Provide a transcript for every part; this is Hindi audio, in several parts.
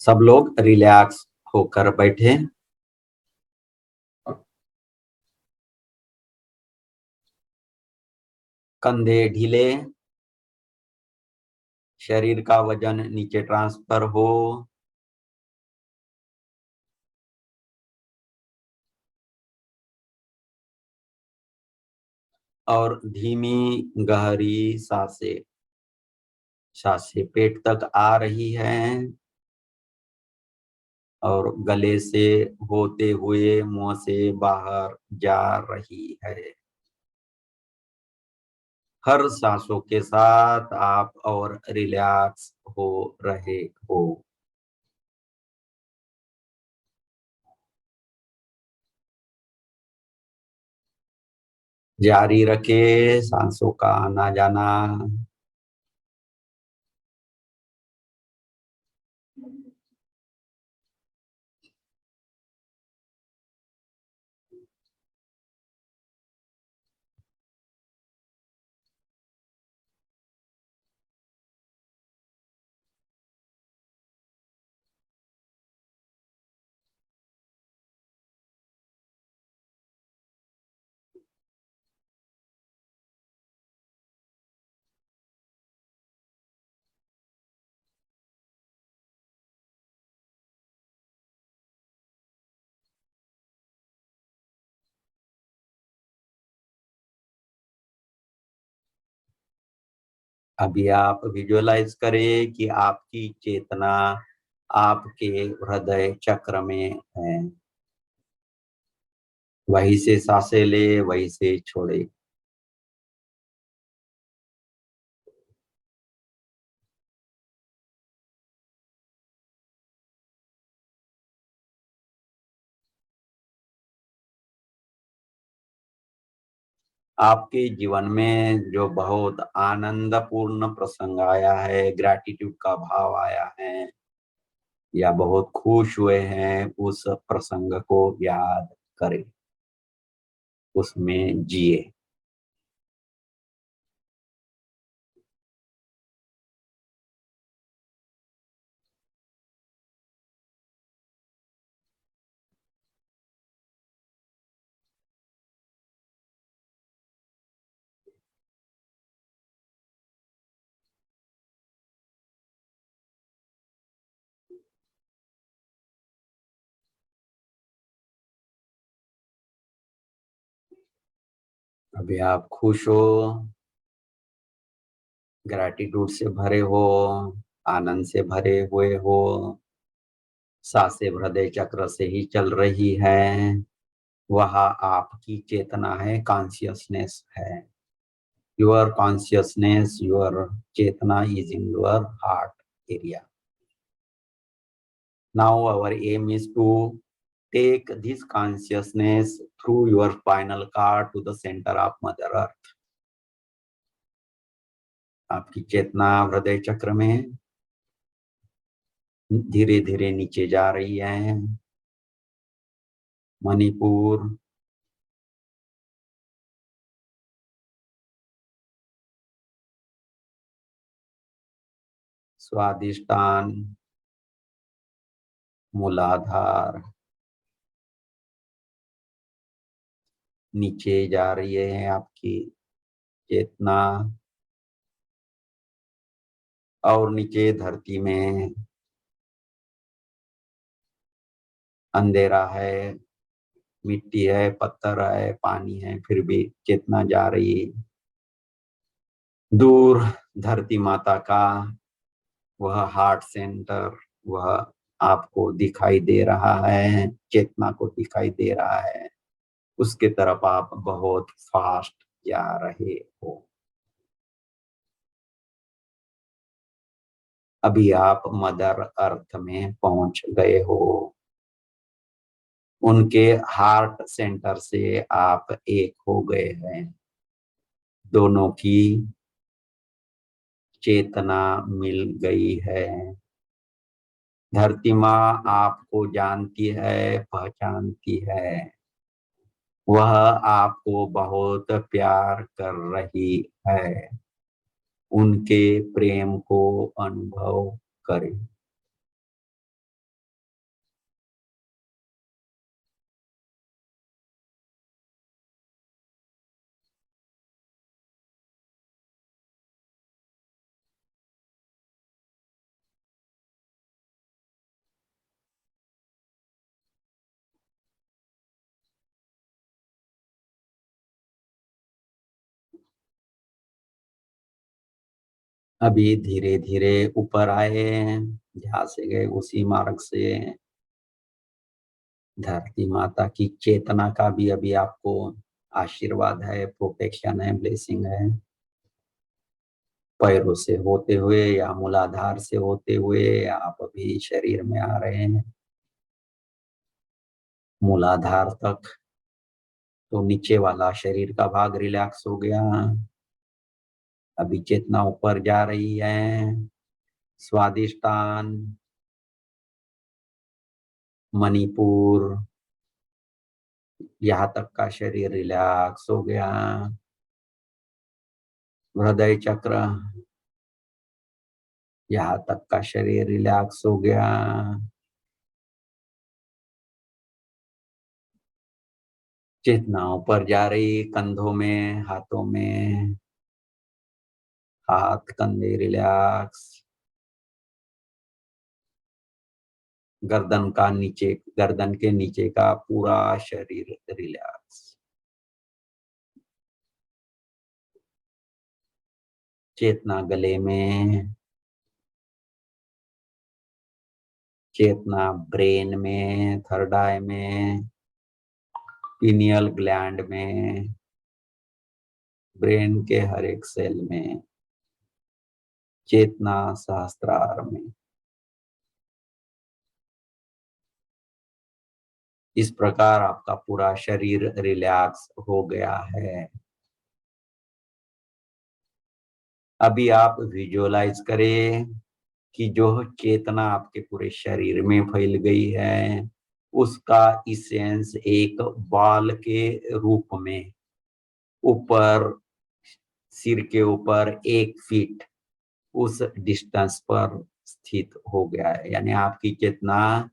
सब लोग रिलैक्स होकर बैठे। कंधे ढीले, शरीर का वजन नीचे ट्रांसफर हो। और धीमी गहरी सांसें सांसें पेट तक आ रही हैं और गले से होते हुए मुंह से बाहर जा रही है। हर सांसों के साथ आप और रिलैक्स हो रहे हो। जारी रखे सांसों का आना जाना। अभी आप विजुअलाइज करें कि आपकी चेतना आपके हृदय चक्र में है। वहीं से सांसें ले, वहीं से छोड़े। आपके जीवन में जो बहुत आनंदपूर्ण प्रसंग आया है, ग्रैटिट्यूड का भाव आया है या बहुत खुश हुए हैं, उस प्रसंग को याद करें, उसमें जिए। अभी आप खुश हो, ग्रैटिट्यूड से भरे हो, आनंद से भरे हुए हो। सांसें हृदय चक्र से ही चल रही है। वह आपकी चेतना है, कॉन्शियसनेस है। Your consciousness, your chetna is in your heart area. Now our aim is to take this consciousness through your spinal cord to the center of Mother Earth. आपकी चेतना हृदय चक्र में धीरे धीरे नीचे जा रही है। मणिपुर, स्वादिष्टान, मूलाधार, नीचे जा रही है आपकी चेतना। और नीचे धरती में अंधेरा है, मिट्टी है, पत्थर है, पानी है, फिर भी चेतना जा रही है। दूर धरती माता का वह हार्ट सेंटर, वह आपको दिखाई दे रहा है, चेतना को दिखाई दे रहा है। उसके तरफ आप बहुत फास्ट जा रहे हो। अभी आप मदर अर्थ में पहुंच गए हो। उनके हार्ट सेंटर से आप एक हो गए हैं। दोनों की चेतना मिल गई है। धरती माँ आपको जानती है, पहचानती है। वह आपको बहुत प्यार कर रही है। उनके प्रेम को अनुभव करें। अभी धीरे धीरे ऊपर आए, जहां से गए उसी मार्ग से। धरती माता की चेतना का भी अभी आपको आशीर्वाद है, प्रोटेक्शन है, ब्लेसिंग है। पैरों से होते हुए या मूलाधार से होते हुए आप अभी शरीर में आ रहे हैं। मूलाधार तक तो नीचे वाला शरीर का भाग रिलैक्स हो गया। अभी चेतना ऊपर जा रही है। स्वादिष्टान, मणिपुर, यहाँ तक का शरीर रिलैक्स हो गया। हृदय चक्र, यहाँ तक का शरीर रिलैक्स हो गया। चेतना ऊपर जा रही, कंधों में, हाथों में, हाथ कंधे रिलैक्स। गर्दन के नीचे का पूरा शरीर रिलैक्स। चेतना गले में, चेतना ब्रेन में, थर्ड आई में, पीनियल ग्लैंड में, ब्रेन के हर एक सेल में, चेतना सहस्त्रार में। इस प्रकार आपका पूरा शरीर रिलैक्स हो गया है। अभी आप विजुअलाइज करें कि जो चेतना आपके पूरे शरीर में फैल गई है, उसका इसेंस एक बाल के रूप में ऊपर, सिर के ऊपर 1 फीट उस डिस्टेंस पर स्थित हो गया है। यानी आपकी चेतना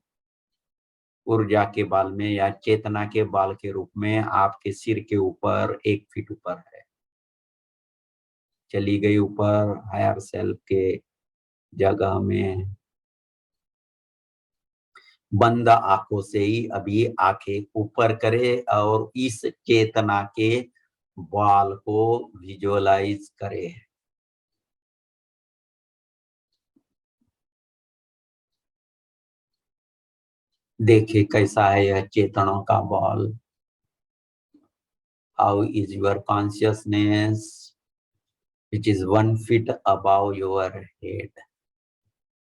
ऊर्जा के बाल में या चेतना के बाल के रूप में आपके सिर के ऊपर 1 फीट ऊपर है, चली गई ऊपर हायर सेल्फ के जगह में। बंद आंखों से ही अभी आंखें ऊपर करे और इस चेतना के बाल को विजुअलाइज करे। देखिए कैसा है यह चेतनों का ball. How is your consciousness which is 1 feet above your head.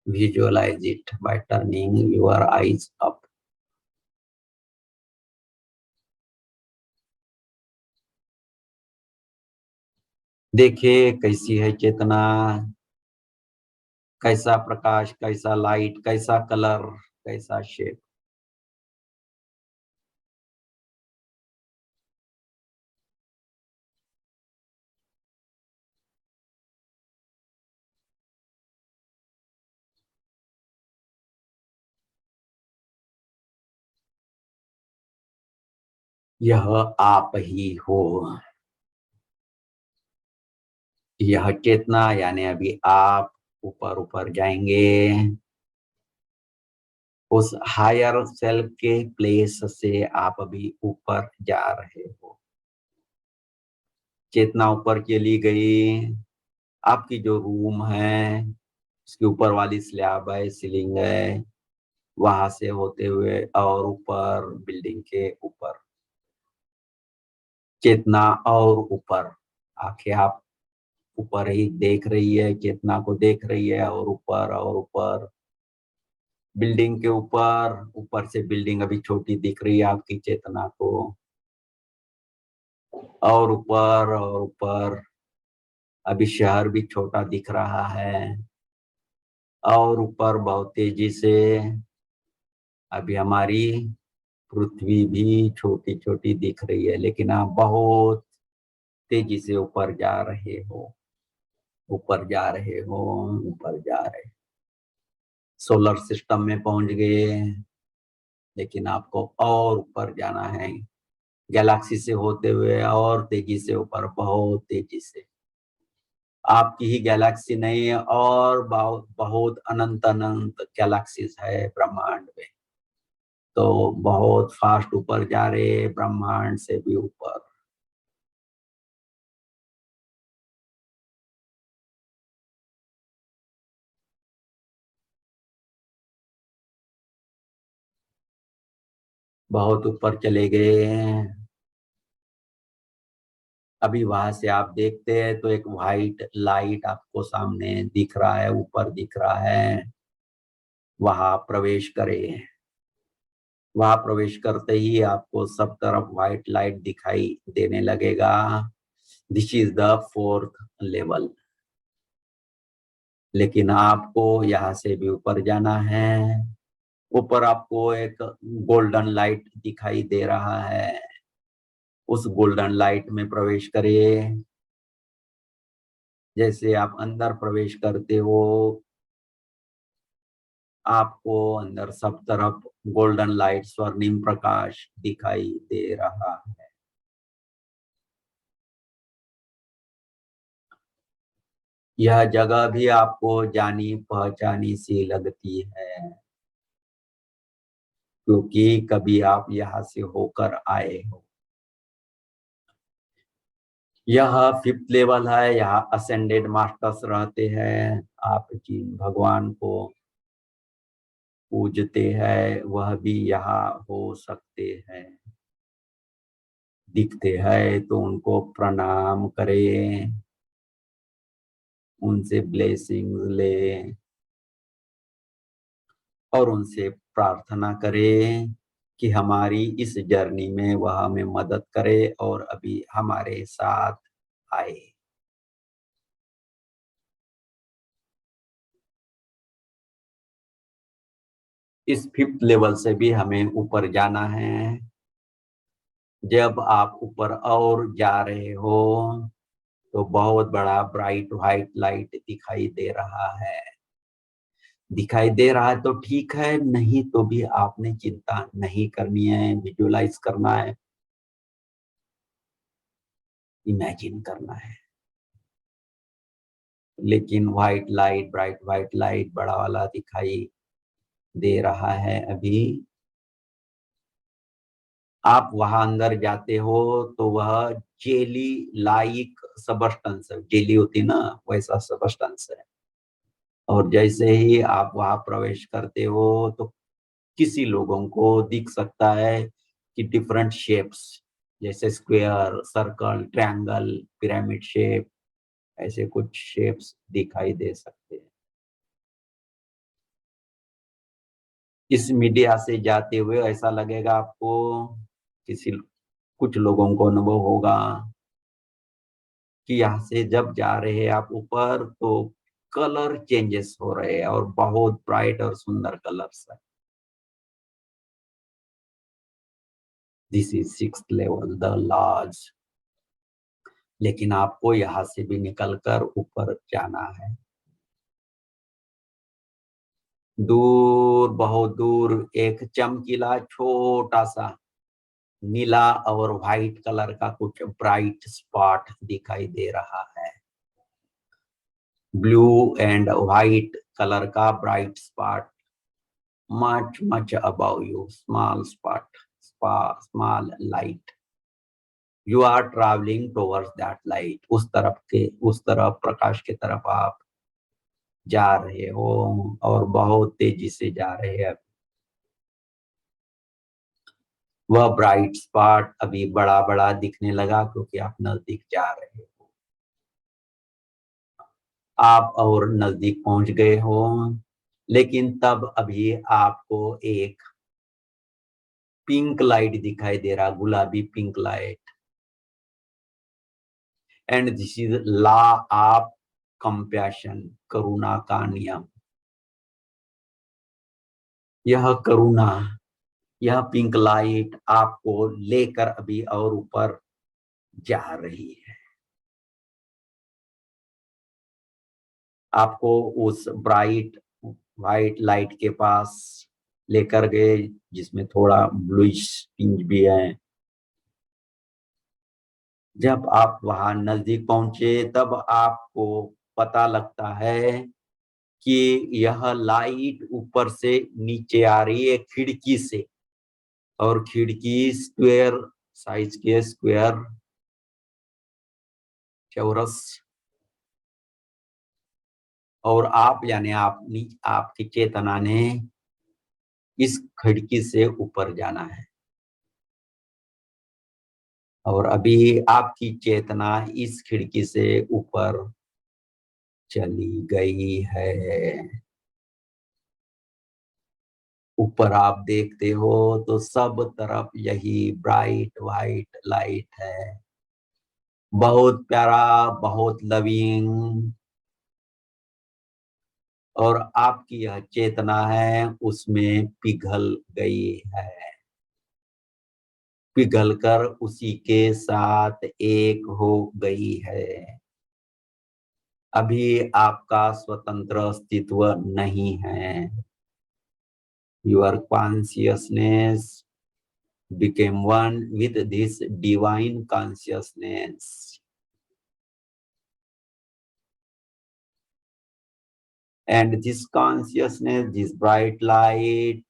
Visualize it by turning your eyes up. देखिए कैसी है चेतना, कैसा प्रकाश, कैसा लाइट, कैसा कलर, कैसा शेप। यह आप ही हो। यह चेतना यानी अभी आप ऊपर ऊपर जाएंगे, उस हायर सेल्फ के प्लेस से आप अभी ऊपर जा रहे हो। चेतना ऊपर चली गई। आपकी जो रूम है उसके ऊपर वाली स्लैब है, सीलिंग है, वहां से होते हुए और ऊपर बिल्डिंग के ऊपर चेतना और ऊपर। आंखें आप ऊपर ही देख रही है, चेतना को देख रही है और ऊपर बिल्डिंग के ऊपर। ऊपर से बिल्डिंग अभी छोटी दिख रही है आपकी चेतना को, और ऊपर अभी शहर भी छोटा दिख रहा है, और ऊपर बहुत तेजी से अभी हमारी पृथ्वी भी छोटी छोटी दिख रही है, लेकिन आप बहुत तेजी से ऊपर जा रहे हो, ऊपर जा रहे हो, ऊपर जा रहे। सोलर सिस्टम में पहुंच गए, लेकिन आपको और ऊपर जाना है, गैलेक्सी से होते हुए और तेजी से ऊपर, बहुत तेजी से। आपकी ही गैलेक्सी नहीं है, और बहुत बहुत अनंत अनंत गैलेक्सीज है ब्रह्मांड में। तो बहुत फास्ट ऊपर जा रहे, ब्रह्मांड से भी ऊपर। बहुत ऊपर चले गए। अभी वहां से आप देखते हैं तो एक व्हाइट लाइट आपको सामने दिख रहा है, ऊपर दिख रहा है। वहां प्रवेश करें। वहां प्रवेश करते ही आपको सब तरफ व्हाइट लाइट दिखाई देने लगेगा। This is the fourth level. लेकिन आपको यहाँ से भी ऊपर जाना है। ऊपर आपको एक गोल्डन लाइट दिखाई दे रहा है। उस गोल्डन लाइट में प्रवेश करिए। जैसे आप अंदर प्रवेश करते हो, आपको अंदर सब तरफ गोल्डन लाइट, स्वर्णिम प्रकाश दिखाई दे रहा है। यह जगह भी आपको जानी पहचानी सी लगती है, क्योंकि कभी आप यहाँ से होकर आए हो। यह फिफ्थ लेवल है। यहाँ असेंडेड मास्टर्स रहते हैं। आप जिन भगवान को पूजते हैं वह भी यहाँ हो सकते हैं। दिखते हैं तो उनको प्रणाम करें, उनसे ब्लेसिंग्स ले और उनसे प्रार्थना करें कि हमारी इस जर्नी में वह हमें मदद करे और अभी हमारे साथ आए। इस फिफ्थ लेवल से भी हमें ऊपर जाना है। जब आप ऊपर और जा रहे हो तो बहुत बड़ा ब्राइट व्हाइट लाइट दिखाई दे रहा है। दिखाई दे रहा है तो ठीक है, नहीं तो भी आपने चिंता नहीं करनी है। विजुअलाइज करना है, इमेजिन करना है। लेकिन white light, bright white light बड़ा वाला दिखाई दे रहा है। अभी आप वहां अंदर जाते हो तो वह जेली लाइक सबस्टेंस है। जेली होती है ना, वैसा सबस्टेंस है। और जैसे ही आप वहां प्रवेश करते हो तो किसी लोगों को दिख सकता है कि डिफरेंट शेप्स, जैसे square, circle, triangle, pyramid shape, ऐसे कुछ शेप्स दिखाई दे सकते हैं। इस मीडिया से जाते हुए ऐसा लगेगा आपको, किसी कुछ लोगों को अनुभव होगा कि यहाँ से जब जा रहे हैं आप ऊपर तो कलर चेंजेस हो रहे हैं और बहुत ब्राइट और सुंदर कलर्स है। This is sixth level, the lodge. लेकिन आपको यहाँ से भी निकलकर ऊपर जाना है। दूर, बहुत दूर एक चमकीला छोटा सा नीला और व्हाइट कलर का कुछ ब्राइट स्पॉट दिखाई दे रहा है। ब्लू एंड व्हाइट कलर का bright spot, much above you, small spot, small light. You are traveling towards that light. उस तरफ प्रकाश की तरफ आप जा रहे हो और बहुत तेजी से जा रहे हैं। वह ब्राइट स्पॉट अभी बड़ा बड़ा दिखने लगा क्योंकि आप नजदीक जा रहे हो। आप और नजदीक पहुंच गए हो, लेकिन तब अभी आपको एक पिंक लाइट दिखाई दे रहा, गुलाबी pink light. And this is law of compassion, करुणा का नियम। यह करुणा, यह पिंक लाइट आपको लेकर अभी और ऊपर जा रही है। आपको उस ब्राइट व्हाइट लाइट के पास लेकर गए जिसमें थोड़ा ब्लूइश पिंक भी है। जब आप वहां नजदीक पहुंचे तब आपको पता लगता है कि यह लाइट ऊपर से नीचे आ रही है खिड़की से, और खिड़की स्क्वायर साइज के, स्क्वायर, चौरस। और आप यानी आपकी चेतना ने इस खिड़की से ऊपर जाना है। और अभी आपकी चेतना इस खिड़की से ऊपर चली गई है। ऊपर आप देखते हो तो सब तरफ यही ब्राइट वाइट लाइट है, बहुत प्यारा, बहुत लविंग। और आपकी यह चेतना है उसमें पिघल गई है, पिघलकर उसी के साथ एक हो गई है। अभी आपका स्वतंत्र अस्तित्व नहीं है। Your consciousness became one with this divine consciousness. And this consciousness, this bright light,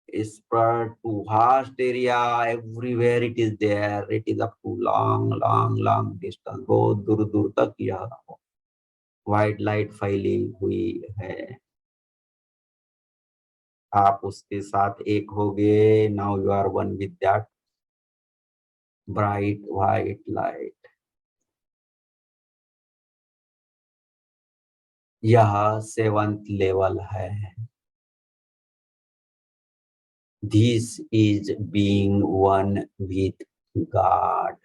is spread to vast area. Everywhere it is there. It is up to long, long, long distance. बहुत दूर दूर तक यह व्हाइट लाइट फैली हुई है। आप उसके साथ एक हो गए। Now you are one with that bright white light. यह 7th लेवल है। This is being one with God.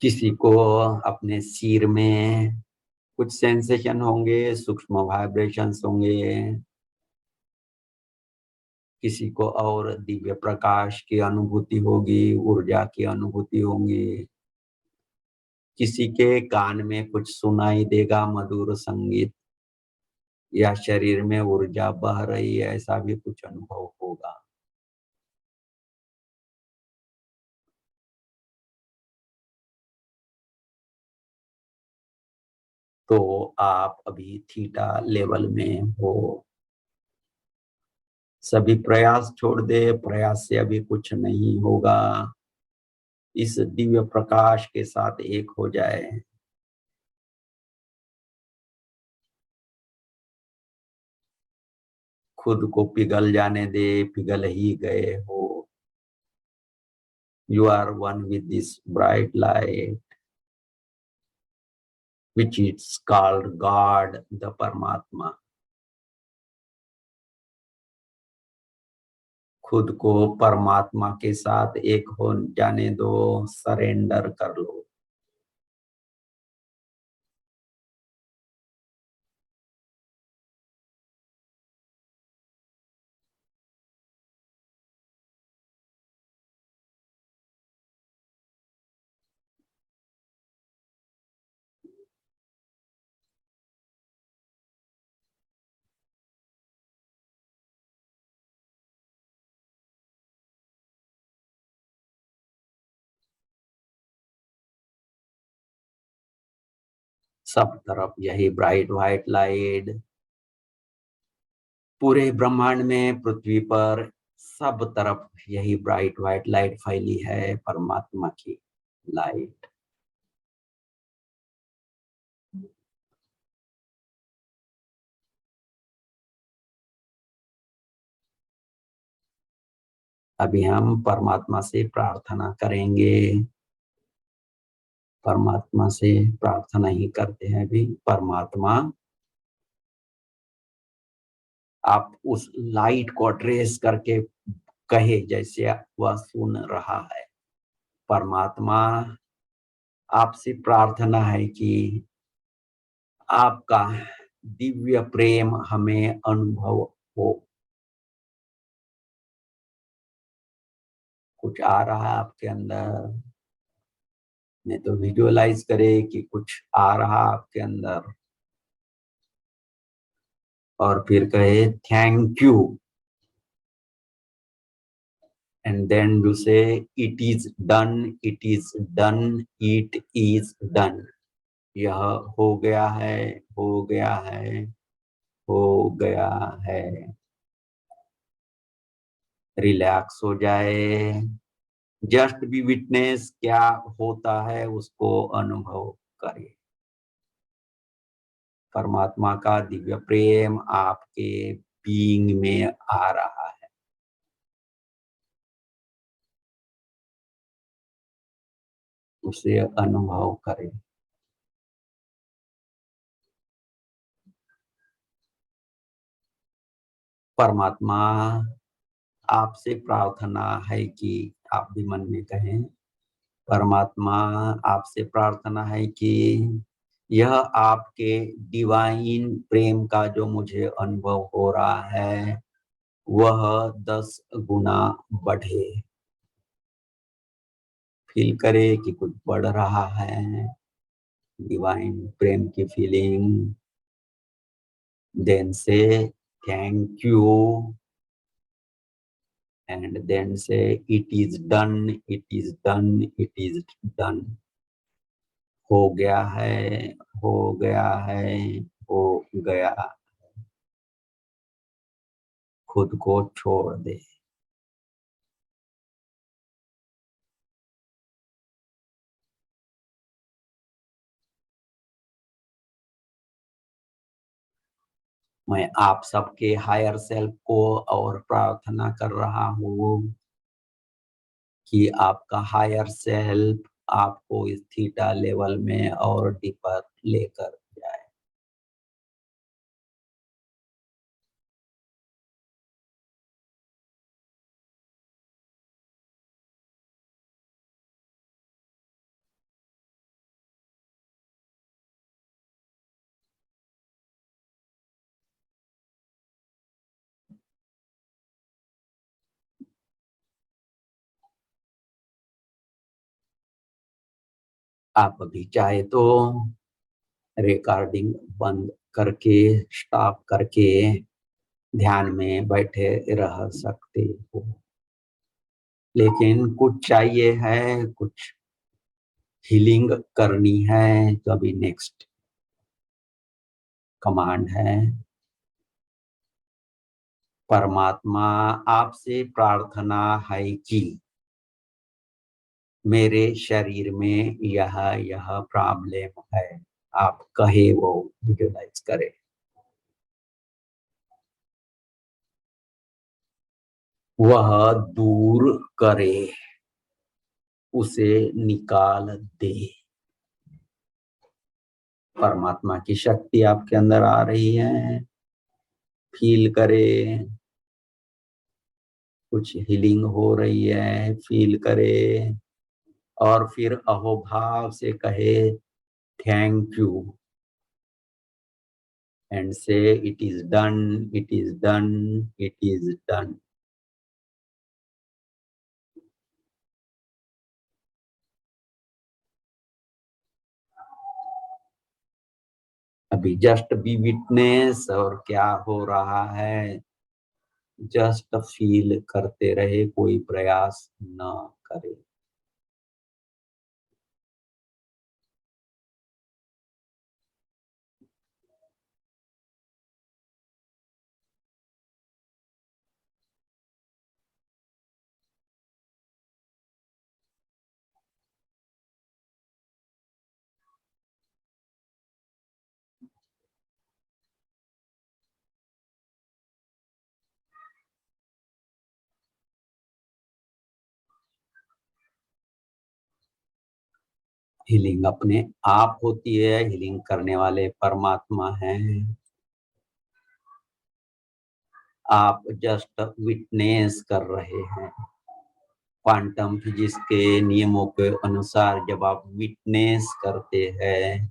किसी को अपने सिर में कुछ सेंसेशन होंगे, सूक्ष्म वाइब्रेशंस होंगे। किसी को और दिव्य प्रकाश की अनुभूति होगी, ऊर्जा की अनुभूति होगी। किसी के कान में कुछ सुनाई देगा, मधुर संगीत, या शरीर में ऊर्जा बह रही है, ऐसा भी कुछ अनुभव होगा। तो आप अभी थीटा लेवल में हो। सभी प्रयास छोड़ दे, प्रयास से अभी कुछ नहीं होगा। इस दिव्य प्रकाश के साथ एक हो जाए। खुद को पिघल जाने दे, पिघल ही गए हो। You are one with this bright light which is called God, the Paramatma. खुद को परमात्मा के साथ एक हो जाने दो, सरेंडर कर लो। सब तरफ यही ब्राइट व्हाइट लाइट, पूरे ब्रह्मांड में, पृथ्वी पर सब तरफ यही ब्राइट व्हाइट लाइट फैली है, परमात्मा की लाइट। अभी हम परमात्मा से प्रार्थना करेंगे। परमात्मा से प्रार्थना ही करते हैं अभी। परमात्मा, आप उस लाइट को ट्रेस करके कहे जैसे वह सुन रहा है। परमात्मा, आपसे प्रार्थना है कि आपका दिव्य प्रेम हमें अनुभव हो। कुछ आ रहा है आपके अंदर, नहीं तो विजुअलाइज करे कि कुछ आ रहा आपके अंदर, और फिर कहे thank you, and then you say it is done, it is done, it is done. यह हो गया है, हो गया है, हो गया है। रिलैक्स हो जाए। जस्ट बी विटनेस, क्या होता है उसको अनुभव करें। परमात्मा का दिव्य प्रेम आपके बीइंग में आ रहा है। उसे अनुभव करें। परमात्मा, आपसे प्रार्थना है कि आप भी मन में कहें, परमात्मा आपसे प्रार्थना है कि यह आपके डिवाइन प्रेम का जो मुझे अनुभव हो रहा है वह 10 गुना बढ़े। फील करे कि कुछ बढ़ रहा है, डिवाइन प्रेम की फीलिंग। देन से थैंक यू, एंड देन से it is done, it is done, it is done. हो गया है, हो गया है, हो गया। खुद को छोड़ दे। मैं आप सबके हायर सेल्फ को और प्रार्थना कर रहा हूँ कि आपका हायर सेल्फ आपको इस थीटा लेवल में और डीपर लेकर जाए। आप अभी चाहे तो रिकॉर्डिंग बंद करके, स्टॉप करके ध्यान में बैठे रह सकते हो। लेकिन कुछ चाहिए है, कुछ हीलिंग करनी है, तो अभी नेक्स्ट कमांड है, परमात्मा आपसे प्रार्थना है कि मेरे शरीर में यह प्रॉब्लम है। आप कहे वो विजुलाइज करें। वह दूर करे, उसे निकाल दे। परमात्मा की शक्ति आपके अंदर आ रही है। फील करे, कुछ हीलिंग हो रही है, फील करे। और फिर अहोभाव से कहे थैंक यू, एंड से it is done, it is done, it is done. अभी जस्ट बी विटनेस, और क्या हो रहा है जस्ट फील करते रहे, कोई प्रयास न करे। हीलिंग अपने आप होती है, हीलिंग करने वाले परमात्मा हैं। आप जस्ट विटनेस कर रहे हैं। क्वांटम फिजिक्स के नियमों के अनुसार जब आप विटनेस करते हैं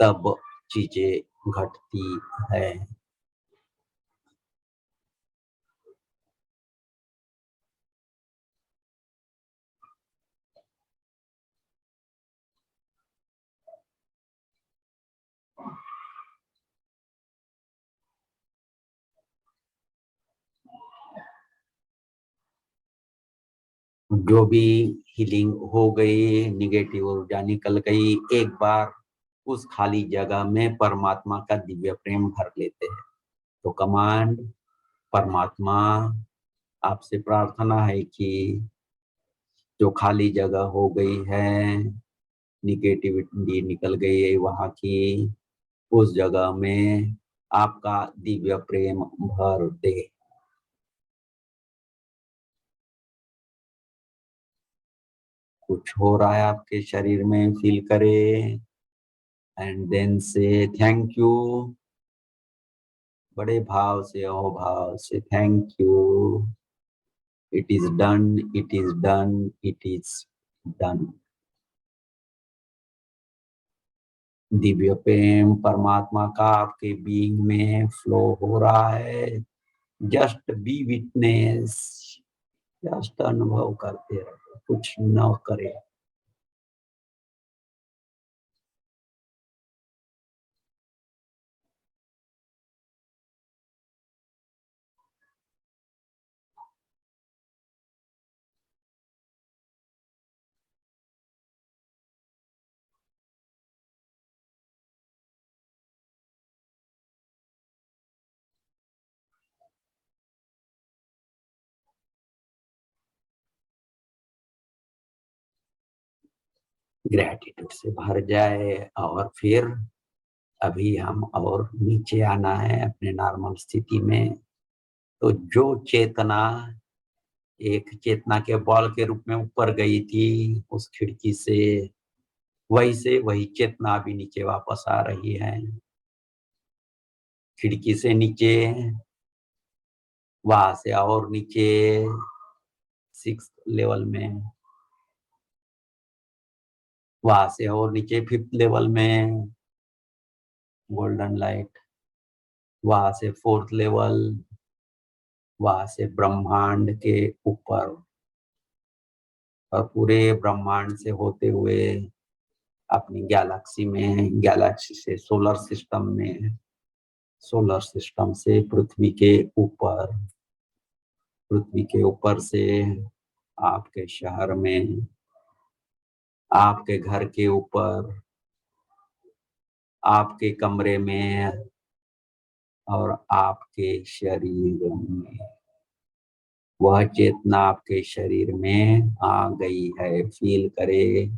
तब चीजें घटती है। जो भी हीलिंग हो गई, निगेटिव ऊर्जा निकल गई, एक बार उस खाली जगह में परमात्मा का दिव्य प्रेम भर लेते हैं। तो कमांड, परमात्मा आपसे प्रार्थना है कि जो खाली जगह हो गई है, निगेटिविटी निकल गई है वहां की, उस जगह में आपका दिव्य प्रेम भर दे। कुछ हो रहा है आपके शरीर में, फील करे, एंड देन से थैंक यू, बड़े भाव से, अहोभाव से thank you, it is done, it is done, it is done. Divya प्रेम परमात्मा का आपके बीइंग में फ्लो हो रहा है। जस्ट बी विटनेस, जस्ट अनुभव करते रहो, कुछ न करे। ग्रेटिट्यूड से भर जाए। और फिर अभी हम और नीचे आना है अपने नॉर्मल स्थिति में। तो जो चेतना एक चेतना के बॉल के रूप में ऊपर गई थी उस खिड़की से, वही से वही चेतना अभी नीचे वापस आ रही है। खिड़की से नीचे, वहां से और नीचे 6th लेवल में, वहां से और नीचे 5th लेवल में गोल्डन लाइट, वहां से 4th लेवल, वहां से ब्रह्मांड के ऊपर, और पूरे ब्रह्मांड से होते हुए अपनी गैलेक्सी में, गैलेक्सी से सोलर सिस्टम में, सोलर सिस्टम से पृथ्वी के ऊपर, पृथ्वी के ऊपर से आपके शहर में, आपके घर के ऊपर, आपके कमरे में, और आपके शरीर में। वह चेतना आपके शरीर में आ गई है, फील करे।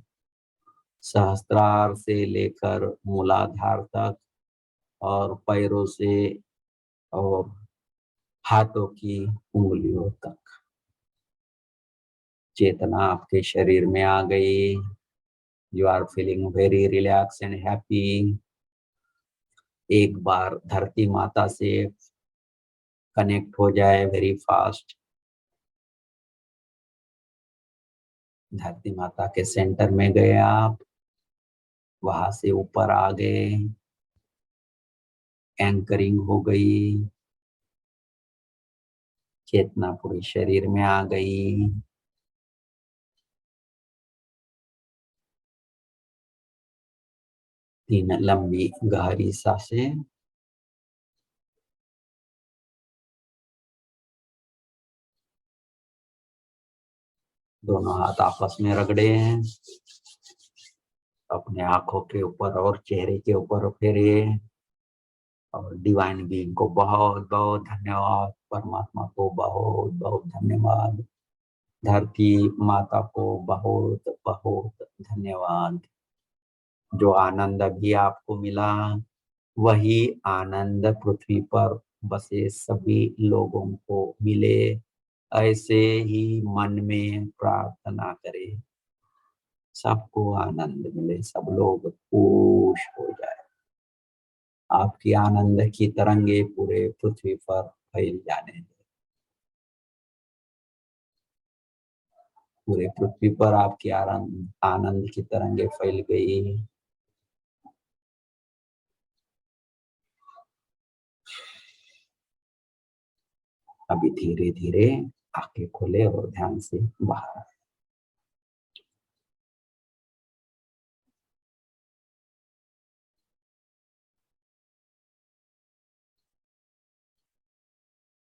सहस्त्रार से लेकर मूलाधार तक, और पैरों से और हाथों की उंगलियों तक चेतना आपके शरीर में आ गई। You are feeling very relax and happy. एक बार धरती माता से कनेक्ट हो जाए वेरी फास्ट। धरती माता के सेंटर में गए आप, वहां से ऊपर आ गए, एंकरिंग हो गई, चेतना पूरे शरीर में आ गई। तीन लंबी गहरी सांसें। दोनों हाथ आपस में रगड़े हैं, अपने आंखों के ऊपर और चेहरे के ऊपर फेरे, और डिवाइन बीइंग को बहुत बहुत धन्यवाद, परमात्मा को बहुत बहुत धन्यवाद, धरती माता को बहुत बहुत धन्यवाद। जो आनंद अभी आपको मिला, वही आनंद पृथ्वी पर बसे सभी लोगों को मिले। ऐसे ही मन में प्रार्थना करें, सबको आनंद मिले, सब लोग खुश हो जाए। आपकी आनंद की तरंगे पूरे पृथ्वी पर फैल जाने दें। पूरे पृथ्वी पर आपकी आनंद आनंद की तरंगे फैल गई। अभी धीरे धीरे आंखें खोले और ध्यान से बाहर आए।